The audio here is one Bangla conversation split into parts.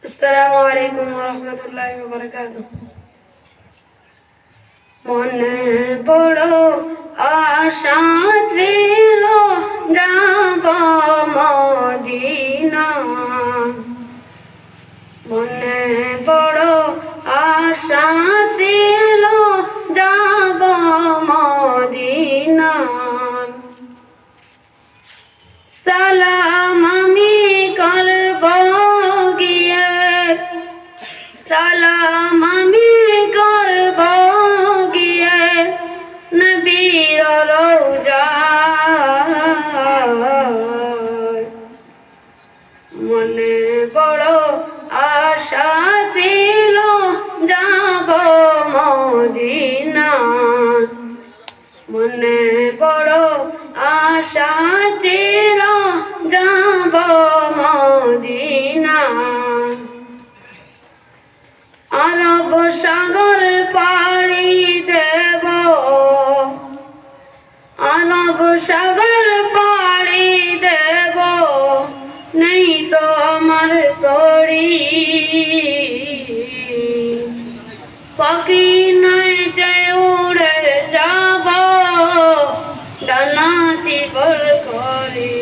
আসসালামু আলাইকুম ওয়া রাহমাতুল্লাহি ওয়া বারাকাতুহু। মনে বড় আশা ছিল যাব মদিনা, মনে বড় আশা ছিল যাব মদিনা। সালাম আমি করব গিয়ে, সালাম আমি করব গিয়ে নবীর রওজায়। মনে বড় আশা ছিল যাব মদিনা, মনে বড় আশা ছিল যাব মদিনা। আরব সাগর পাড়ি দেব, আরব সাগর পাড়ি দেব, নেই তো আমার তরি। পাখি নয় যে উড়ে যাব, ডানাতি বর করি।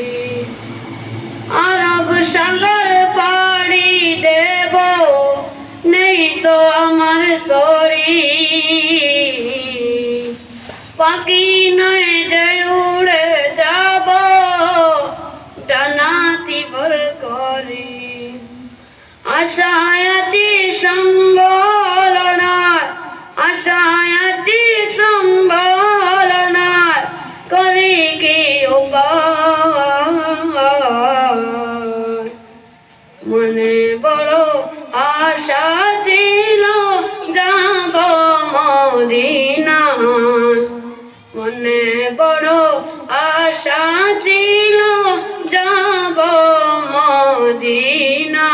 আরব সাগর পাড়ি দেব, নেই তো আমার তরি। পাখি নয় যে উড়ে যাব, ডানাতি বর করি। আশায় আছি সম্বল নাই, আশায় আছি সম্বল নাই, করি কি উপায়। মনে বড় আশা ছিল যাব মদিনা, মনে বড় আশা ছিল যাব মদিনা।